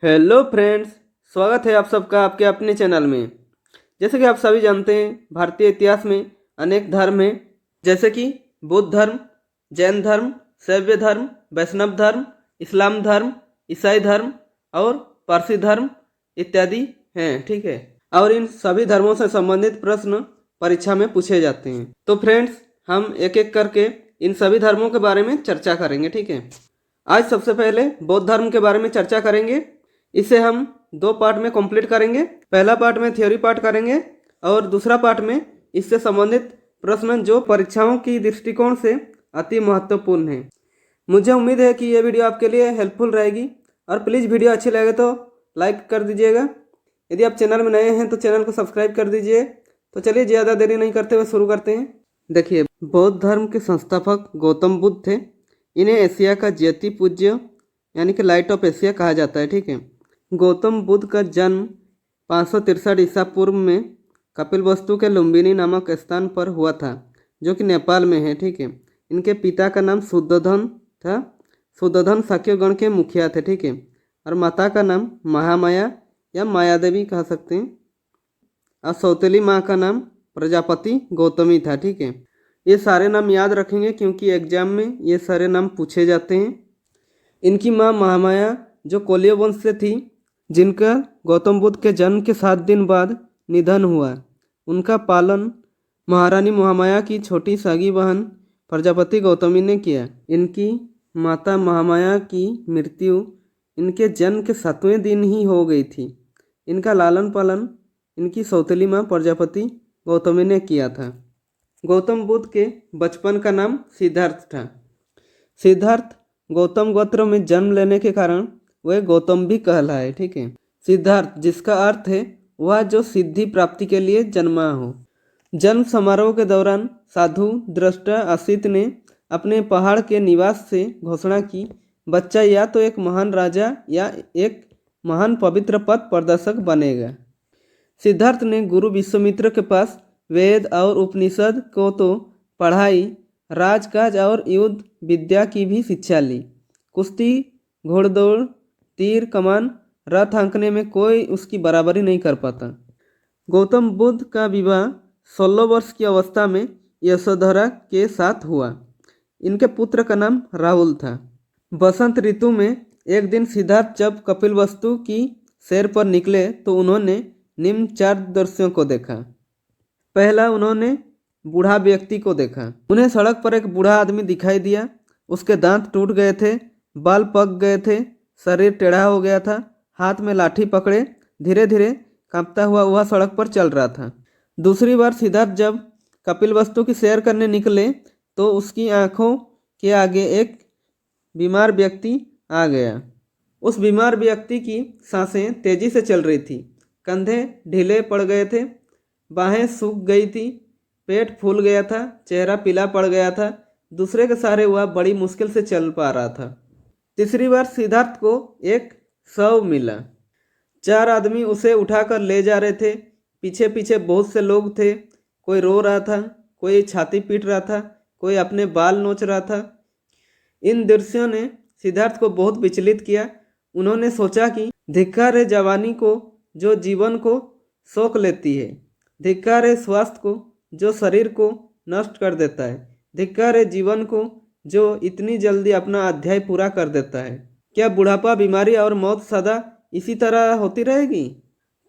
Hello friends, स्वागत है आप सबका आपके अपने चैनल में। जैसे कि आप सभी जानते हैं, भारतीय इतिहास में अनेक धर्म हैं, जैसे कि बुद्ध धर्म, जैन धर्म, शैव धर्म, वैष्णव धर्म, इस्लाम धर्म, ईसाई धर्म और पारसी धर्म इत्यादि हैं। ठीक है, और इन सभी धर्मों से संबंधित प्रश्न परीक्षा में पूछे जाते हैं। तो फ्रेंड्स, हम एक एक करके इन सभी धर्मों के बारे में चर्चा करेंगे। ठीक है, आज सबसे पहले बौद्ध धर्म के बारे में चर्चा करेंगे। इसे हम दो पार्ट में कंप्लीट करेंगे। पहला पार्ट में थ्योरी पार्ट करेंगे और दूसरा पार्ट में इससे संबंधित प्रश्न जो परीक्षाओं की दृष्टिकोण से अति महत्वपूर्ण है। मुझे उम्मीद है कि यह वीडियो आपके लिए हेल्पफुल रहेगी और प्लीज़ वीडियो अच्छी लगे तो लाइक कर दीजिएगा। यदि आप चैनल में नए हैं तो चैनल को सब्सक्राइब कर दीजिए। तो चलिए ज़्यादा देरी नहीं करते हुए शुरू करते हैं। देखिए, बौद्ध धर्म के संस्थापक गौतम बुद्ध थे। इन्हें एशिया का ज्योति पूज्य यानी कि लाइट ऑफ एशिया कहा जाता है। ठीक है, गौतम बुद्ध का जन्म 563 ईसा पूर्व में कपिलवस्तु के लुम्बिनी नामक स्थान पर हुआ था, जो कि नेपाल में है। ठीक है, इनके पिता का नाम शुद्धोधन था। शुद्धोधन शाक्यगण के मुखिया थे। ठीक है, और माता का नाम महामाया या माया देवी कह सकते हैं, और सौतेली माँ का नाम प्रजापति गौतमी था। ठीक है, ये सारे नाम याद रखेंगे क्योंकि एग्जाम में ये सारे नाम पूछे जाते हैं। इनकी माँ महामाया जो कोलिय वंश से थी, जिनका गौतम बुद्ध के जन्म के 7 दिन बाद निधन हुआ, उनका पालन महारानी महामाया की छोटी सागी बहन प्रजापति गौतमी ने किया। इनकी माता महामाया की मृत्यु इनके जन्म के 7वें दिन ही हो गई थी। इनका लालन पालन इनकी सौतेली माँ प्रजापति गौतमी ने किया था। गौतम बुद्ध के बचपन का नाम सिद्धार्थ था। सिद्धार्थ गौतम गोत्र में जन्म लेने के कारण वह गौतम भी कहलाए। ठीक है, सिद्धार्थ जिसका अर्थ है वह जो सिद्धि प्राप्ति के लिए जन्मा हो। जन्म समारोह के दौरान साधु दृष्टा असित ने अपने पहाड़ के निवास से घोषणा की, बच्चा या तो एक महान राजा या एक महान पवित्र पथ प्रदर्शक बनेगा। सिद्धार्थ ने गुरु विश्वामित्र के पास वेद और उपनिषद को तो पढ़ाई, राजकाज और युद्ध विद्या की भी शिक्षा ली। कुश्ती, घोड़दौड़, तीर कमान, रथ हाँकने में कोई उसकी बराबरी नहीं कर पाता। गौतम बुद्ध का विवाह 16 वर्ष की अवस्था में यशोधरा के साथ हुआ। इनके पुत्र का नाम राहुल था। बसंत ऋतु में एक दिन सिद्धार्थ जब कपिलवस्तु की सैर पर निकले तो उन्होंने निम्न 4 दृश्यों को देखा। पहला, उन्होंने बूढ़ा व्यक्ति को देखा। उन्हें सड़क पर एक बूढ़ा आदमी दिखाई दिया। उसके दांत टूट गए थे, बाल पक गए थे, शरीर टेढ़ा हो गया था, हाथ में लाठी पकड़े धीरे धीरे कांपता हुआ वह सड़क पर चल रहा था। दूसरी बार सिद्धार्थ जब कपिलवस्तु की सैर करने निकले तो उसकी आंखों के आगे एक बीमार व्यक्ति आ गया। उस बीमार व्यक्ति की सांसें तेजी से चल रही थी, कंधे ढीले पड़ गए थे, बाहें सूख गई थी, पेट फूल गया था, चेहरा पीला पड़ गया था। दूसरे के सहारे वह बड़ी मुश्किल से चल पा रहा था। तीसरी बार सिद्धार्थ को एक शव मिला। 4 आदमी उसे उठाकर ले जा रहे थे। पीछे पीछे बहुत से लोग थे। कोई रो रहा था, कोई छाती पीट रहा था, कोई अपने बाल नोच रहा था। इन दृश्यों ने सिद्धार्थ को बहुत विचलित किया। उन्होंने सोचा कि धिक्कार है जवानी को जो जीवन को सोख लेती है, धिक्कार है स्वास्थ्य को जो शरीर को नष्ट कर देता है, धिक्कार है जीवन को जो इतनी जल्दी अपना अध्याय पूरा कर देता है। क्या बुढ़ापा, बीमारी और मौत सदा इसी तरह होती रहेगी?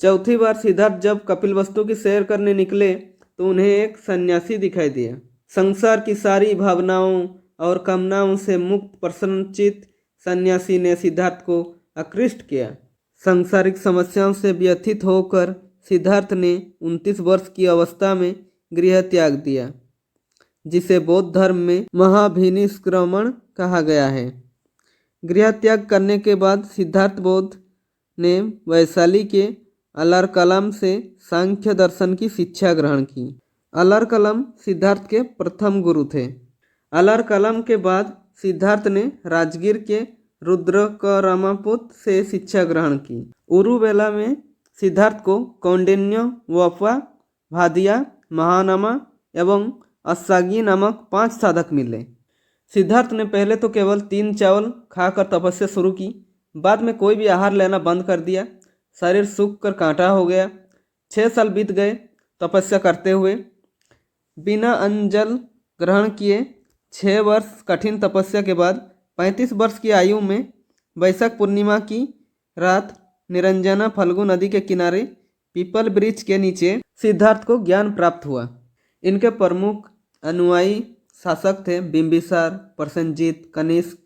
चौथी बार सिद्धार्थ जब कपिलवस्तु की सैर करने निकले तो उन्हें एक सन्यासी दिखाई दिया। संसार की सारी भावनाओं और कामनाओं से मुक्त प्रसन्नचित्त सन्यासी ने सिद्धार्थ को आकृष्ट किया। सांसारिक समस्याओं से व्यथित होकर सिद्धार्थ ने 29 वर्ष की अवस्था में गृह त्याग दिया, जिसे बौद्ध धर्म में महाभिनिष्क्रमण कहा गया है। गृह त्याग करने के बाद सिद्धार्थ बौद्ध ने वैशाली के अलरकलम से सांख्य दर्शन की शिक्षा ग्रहण की। अलरकलम सिद्धार्थ के प्रथम गुरु थे। अलरकलम के बाद सिद्धार्थ ने राजगीर के रुद्रकरमापुत से शिक्षा ग्रहण की। उरुवेला में सिद्धार्थ को कौंडिन्य, वफा, भादिया, महानमा एवं अस्सागी नामक 5 साधक मिले। सिद्धार्थ ने पहले तो केवल 3 चावल खाकर तपस्या शुरू की, बाद में कोई भी आहार लेना बंद कर दिया। शरीर सूख कर कांटा हो गया। 6 साल बीत गए तपस्या करते हुए। बिना अन्न ग्रहण किए 6 वर्ष कठिन तपस्या के बाद 35 वर्ष की आयु में वैशाख पूर्णिमा की रात निरंजना फल्गु नदी के किनारे पीपल वृक्ष के नीचे सिद्धार्थ को ज्ञान प्राप्त हुआ। इनके प्रमुख अनुयायी शासक थे बिंबिसार, प्रसेनजीत, कनिष्क,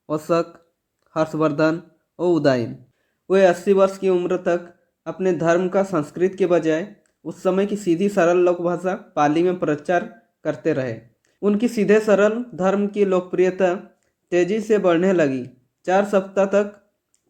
अशोक, हर्षवर्धन और उदयन। वे 80 वर्ष की उम्र तक अपने धर्म का संस्कृत के बजाय उस समय की सीधी सरल लोक भाषा पाली में प्रचार करते रहे। उनकी सीधे सरल धर्म की लोकप्रियता तेजी से बढ़ने लगी। 4 सप्ताह तक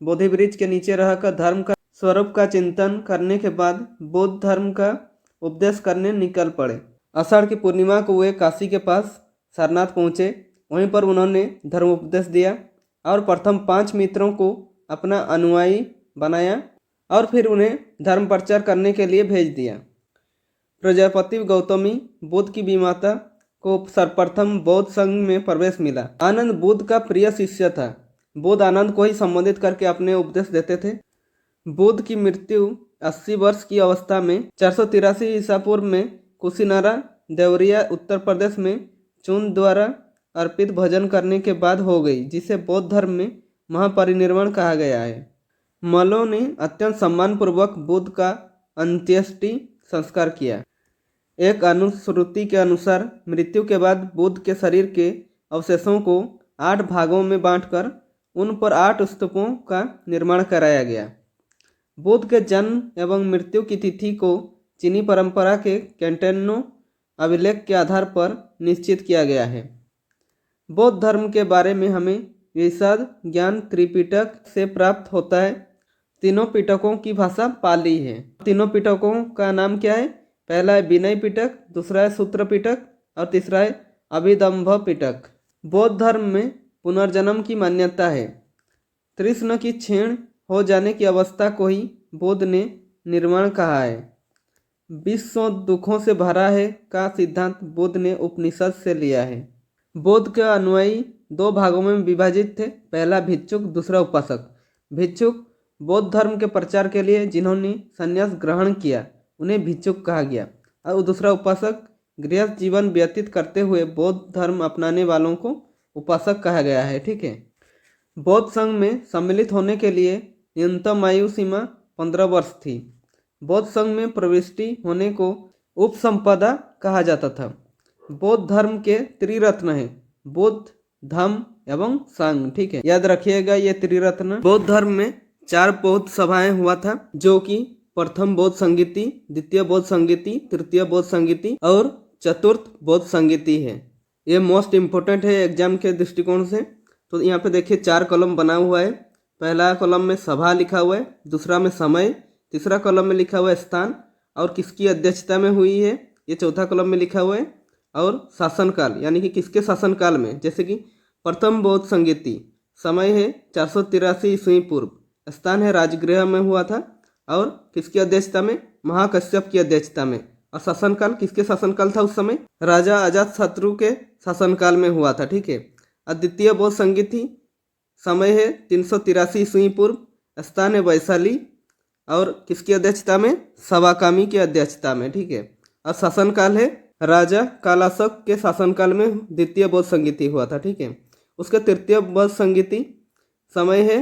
बोधि वृक्ष के नीचे रहकर धर्म का स्वरूप का चिंतन करने के बाद बौद्ध धर्म का उपदेश करने निकल पड़े। आषाढ़ की पूर्णिमा को वे काशी के पास सारनाथ पहुँचे। वहीं पर उन्होंने धर्मोपदेश दिया और प्रथम 5 मित्रों को अपना अनुयायी बनाया और फिर उन्हें धर्म प्रचार करने के लिए भेज दिया। प्रजापति गौतमी बुद्ध की विमाता को सर्वप्रथम बौद्ध संघ में प्रवेश मिला। आनंद बुद्ध का प्रिय शिष्य था। बुद्ध आनंद को ही संबोधित करके अपने उपदेश देते थे। बुद्ध की मृत्यु 80 वर्ष की अवस्था में 483 ईसा पूर्व में कुशीनारा देवरिया उत्तर प्रदेश में चून द्वारा अर्पित भोजन करने के बाद हो गई, जिसे बौद्ध धर्म में महापरिनिर्वाण कहा गया है। मलों ने अत्यंत सम्मानपूर्वक बुद्ध का अंत्येष्टि संस्कार किया। एक अनुश्रुति के अनुसार मृत्यु के बाद बुद्ध के शरीर के अवशेषों को 8 भागों में बांटकर उन पर 8 स्तूपों का निर्माण कराया गया। बुद्ध के जन्म एवं मृत्यु की तिथि को चीनी परंपरा के कैंटेनो अभिलेख के आधार पर निश्चित किया गया है। बौद्ध धर्म के बारे में हमें विशद ज्ञान त्रिपिटक से प्राप्त होता है। तीनों पिटकों की भाषा पाली है। तीनों पिटकों का नाम क्या है? पहला है विनय पिटक, दूसरा है सूत्र पिटक और तीसरा है अभिदंभ पिटक। बौद्ध धर्म में पुनर्जन्म की मान्यता है। तृष्ण की क्षीण हो जाने की अवस्था को ही बुद्ध ने निर्वाण कहा है। विश्व दुखों से भरा है का सिद्धांत बुद्ध ने उपनिषद से लिया है। बौद्ध के अनुयायी 2 भागों में विभाजित थे। पहला भिक्षुक, दूसरा उपासक। भिक्षुक बौद्ध धर्म के प्रचार के लिए जिन्होंने संन्यास ग्रहण किया उन्हें भिक्षुक कहा गया, और दूसरा उपासक गृहस्थ जीवन व्यतीत करते हुए बौद्ध धर्म अपनाने वालों को उपासक कहा गया है। ठीक है। बौद्ध संघ में सम्मिलित होने के लिए न्यूनतम आयु सीमा 15 वर्ष थी। बौद्ध संघ में प्रविष्टि होने को उपसंपदा कहा जाता था। बौद्ध धर्म के त्रिरत्न हैं, बुद्ध, धम्म एवं संघ। ठीक है, याद रखिएगा ये त्रिरत्न। बौद्ध धर्म में 4 बौद्ध सभाएं हुआ था, जो कि प्रथम बौद्ध संगीति, द्वितीय बौद्ध संगीति, तृतीय बौद्ध संगीति और चतुर्थ बौद्ध संगीति है। ये मोस्ट इम्पोर्टेंट है एग्जाम के दृष्टिकोण से। तो यहाँ पे देखिए 4 कॉलम बना हुआ है। पहला कॉलम में सभा लिखा हुआ है, दूसरा में समय, तीसरा कॉलम में लिखा हुआ है स्थान और किसकी अध्यक्षता में हुई है, ये चौथा कॉलम में लिखा हुआ है, और शासनकाल यानी कि किसके शासनकाल में। जैसे कि प्रथम बौद्ध संगीति, समय है 483 ईस्वी पूर्व, स्थान है राजगृह में हुआ था और किसकी अध्यक्षता में, महाकश्यप की अध्यक्षता में, और शासनकाल किसके शासनकाल था उस समय, राजा अजातशत्रु के शासनकाल में हुआ था। ठीक है। द्वितीय बौद्ध संगीति, समय है 383 ईस्वी पूर्व, स्थान है वैशाली और किसकी अध्यक्षता में, सवाकामी की अध्यक्षता में। ठीक है। और शासनकाल है राजा कालाशक के शासनकाल में द्वितीय बौद्ध संगीति हुआ था। ठीक है। उसके तृतीय बौद्ध संगीति, समय है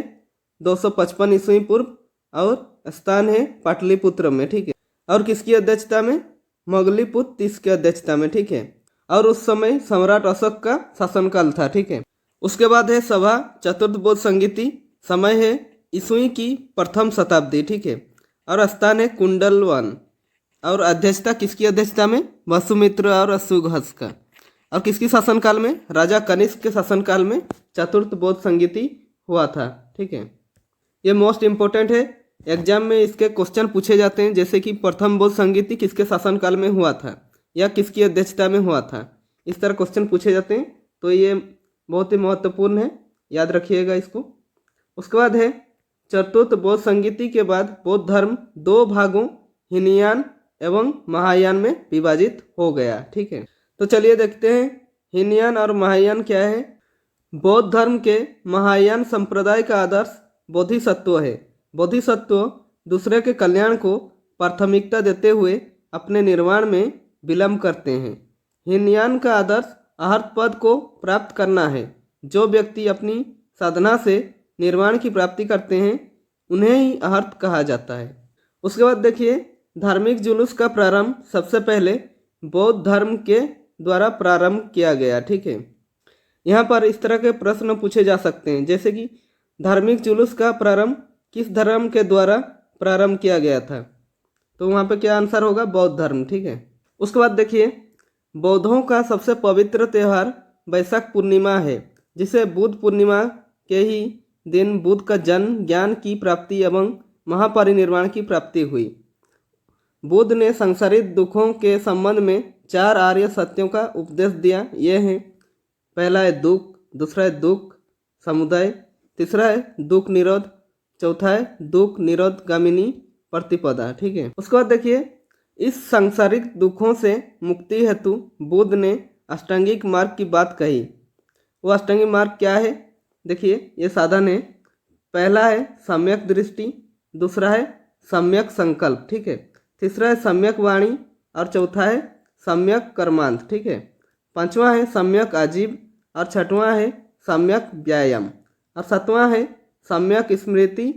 255 ईस्वी पूर्व और स्थान है पाटलिपुत्र में। ठीक है। और किसकी अध्यक्षता में, मोगलीपुत्र तीस की अध्यक्षता में। ठीक है। और उस समय सम्राट अशोक का शासनकाल था। ठीक है। उसके बाद है सभा चतुर्थ बौद्ध संगीति, समय है ईस्वी की प्रथम शताब्दी। ठीक है। और स्थान है कुंडलवन और अध्यक्षता किसकी अध्यक्षता में, वसुमित्र और अशुघस का। और किसकी शासनकाल में, राजा कनिष्क के शासनकाल में चतुर्थ बौद्ध संगीति हुआ था। ठीक है। ये मोस्ट इम्पोर्टेंट है, एग्जाम में इसके क्वेश्चन पूछे जाते हैं। जैसे कि प्रथम बौद्ध संगीति किसके शासनकाल में हुआ था या किसकी अध्यक्षता में हुआ था, इस तरह क्वेश्चन पूछे जाते हैं। तो ये बहुत ही महत्वपूर्ण है, याद रखिएगा इसको। उसके बाद है चतुर्थ बौद्ध संगीति के बाद बौद्ध धर्म 2 भागों हीनयान एवं महायान में विभाजित हो गया। ठीक है। तो चलिए देखते हैं हीनयान और महायान क्या है। बौद्ध धर्म के महायान संप्रदाय का आदर्श बोधिसत्व है। बोधिसत्व दूसरे के कल्याण को प्राथमिकता देते हुए अपने निर्वाण में विलंब करते हैं। हीनयान का आदर्श अहर्त पद को प्राप्त करना है। जो व्यक्ति अपनी साधना से निर्वाण की प्राप्ति करते हैं उन्हें ही अहर्त कहा जाता है। उसके बाद देखिए, धार्मिक जुलूस का प्रारंभ सबसे पहले बौद्ध धर्म के द्वारा प्रारंभ किया गया। ठीक है, यहाँ पर इस तरह के प्रश्न पूछे जा सकते हैं, जैसे कि धार्मिक जुलूस का प्रारंभ किस धर्म के द्वारा प्रारंभ किया गया था, तो वहाँ पे क्या आंसर होगा, बौद्ध धर्म। ठीक है, उसके बाद देखिए, बौद्धों का सबसे पवित्र त्यौहार वैशाख पूर्णिमा है, जिसे बुद्ध पूर्णिमा के ही दिन बुद्ध का जन्म, ज्ञान की प्राप्ति एवं महापरिनिर्वाण की प्राप्ति हुई। बुद्ध ने संसारिक दुखों के संबंध में 4 आर्य सत्यों का उपदेश दिया। ये हैं, पहला है दुख, दूसरा है दुख समुदाय, तीसरा है दुख निरोध, चौथा है दुख निरोध गामिनी प्रतिपदा। ठीक है, उसके बाद देखिए, इस सांसारिक दुखों से मुक्ति हेतु बुद्ध ने अष्टांगिक मार्ग की बात कही। वो अष्टांगिक मार्ग क्या है, देखिए ये साधन है। पहला है सम्यक दृष्टि, दूसरा है सम्यक संकल्प, ठीक है, तीसरा है सम्यक वाणी और चौथा है सम्यक कर्मांत। ठीक है, पांचवा है सम्यक आजीव और छठवां है सम्यक व्यायाम और सातवां है सम्यक स्मृति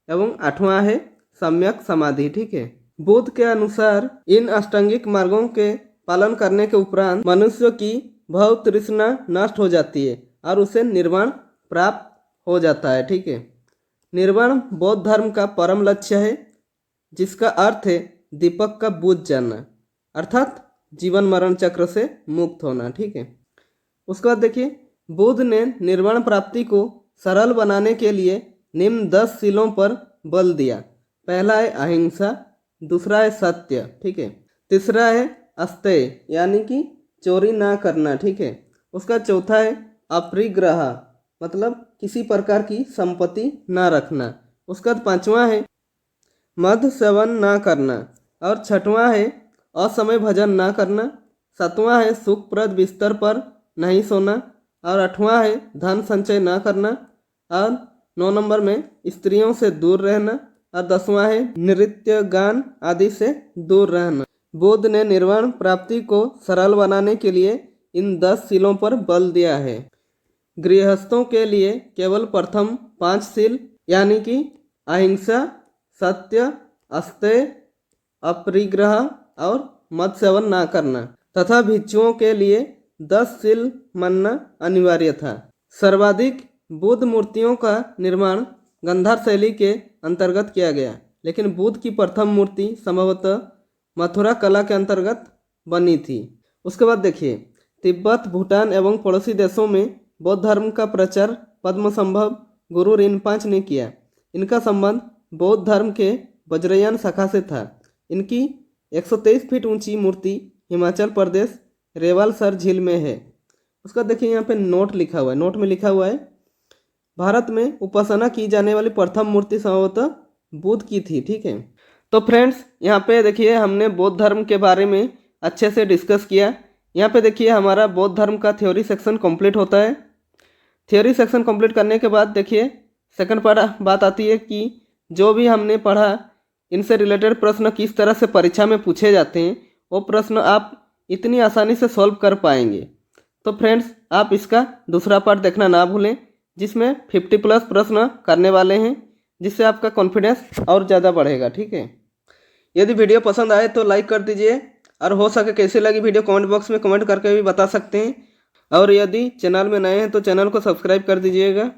एवं आठवां है सम्यक समाधि। ठीक है, बुद्ध के अनुसार इन अष्टांगिक मार्गों के पालन करने के उपरांत मनुष्य की भव तृष्णा नष्ट हो जाती है और उसे निर्वाण प्राप्त हो जाता है। ठीक है, निर्वाण बौद्ध धर्म का परम लक्ष्य है, जिसका अर्थ है दीपक का बुझ जाना, अर्थात जीवन मरण चक्र से मुक्त होना। ठीक है, उसके बाद देखिए, बुद्ध ने निर्वाण प्राप्ति को सरल बनाने के लिए निम्न 10 शीलों पर बल दिया। पहला है अहिंसा, दूसरा है सत्य, ठीक है, तीसरा है अस्तेय यानी कि चोरी ना करना। ठीक है, उसका चौथा है अपरिग्रह मतलब किसी प्रकार की संपत्ति ना रखना। उसका पांचवा है मद सेवन ना करना और छठवां है असमय भजन ना करना, सातवां है सुखप्रद बिस्तर पर नहीं सोना और आठवां है धन संचय ना करना और 9 नंबर में स्त्रियों से दूर रहना और 10वां है नृत्य गान आदि से दूर रहना। बुद्ध ने निर्वाण प्राप्ति को सरल बनाने के लिए इन 10 शीलों पर बल दिया है। गृहस्थों के लिए केवल प्रथम 5 शील यानी कि अहिंसा, सत्य, अस्तेय, अपरिग्रह और मद सेवन ना करना तथा भिक्षुओं के लिए 10 शील मानना अनिवार्य था। सर्वाधिक बुद्ध मूर्तियों का निर्माण गांधार शैली के अंतर्गत किया गया, लेकिन बुद्ध की प्रथम मूर्ति संभवतः मथुरा कला के अंतर्गत बनी थी। उसके बाद देखिए, तिब्बत, भूटान एवं पड़ोसी देशों में बौद्ध धर्म का प्रचार पद्मसंभव गुरु रिनपांच ने किया। इनका संबंध बौद्ध धर्म के वज्रयान शाखा से था। इनकी 123 फीट ऊंची मूर्ति हिमाचल प्रदेश रेवालसर झील में है। उसका देखिए यहाँ पे नोट लिखा हुआ है, नोट में लिखा हुआ है भारत में उपासना की जाने वाली प्रथम मूर्ति संभवतः बुद्ध की थी। ठीक है, तो फ्रेंड्स यहाँ पे देखिए हमने बौद्ध धर्म के बारे में अच्छे से डिस्कस किया। यहाँ पे देखिए हमारा बौद्ध धर्म का थ्योरी सेक्शन कंप्लीट होता है। थ्योरी सेक्शन कंप्लीट करने के बाद देखिए सेकंड बात आती है कि जो भी हमने पढ़ा इनसे रिलेटेड प्रश्न किस तरह से परीक्षा में पूछे जाते हैं, वो प्रश्न आप इतनी आसानी से सॉल्व कर पाएंगे। तो फ्रेंड्स आप इसका दूसरा पार्ट देखना ना भूलें, जिसमें 50+ प्रश्न करने वाले हैं, जिससे आपका कॉन्फिडेंस और ज़्यादा बढ़ेगा। ठीक है, यदि वीडियो पसंद आए तो लाइक कर दीजिए और हो सके कैसी लगी वीडियो कमेंट बॉक्स में कमेंट करके भी बता सकते हैं। और यदि चैनल में नए हैं तो चैनल को सब्सक्राइब कर दीजिएगा।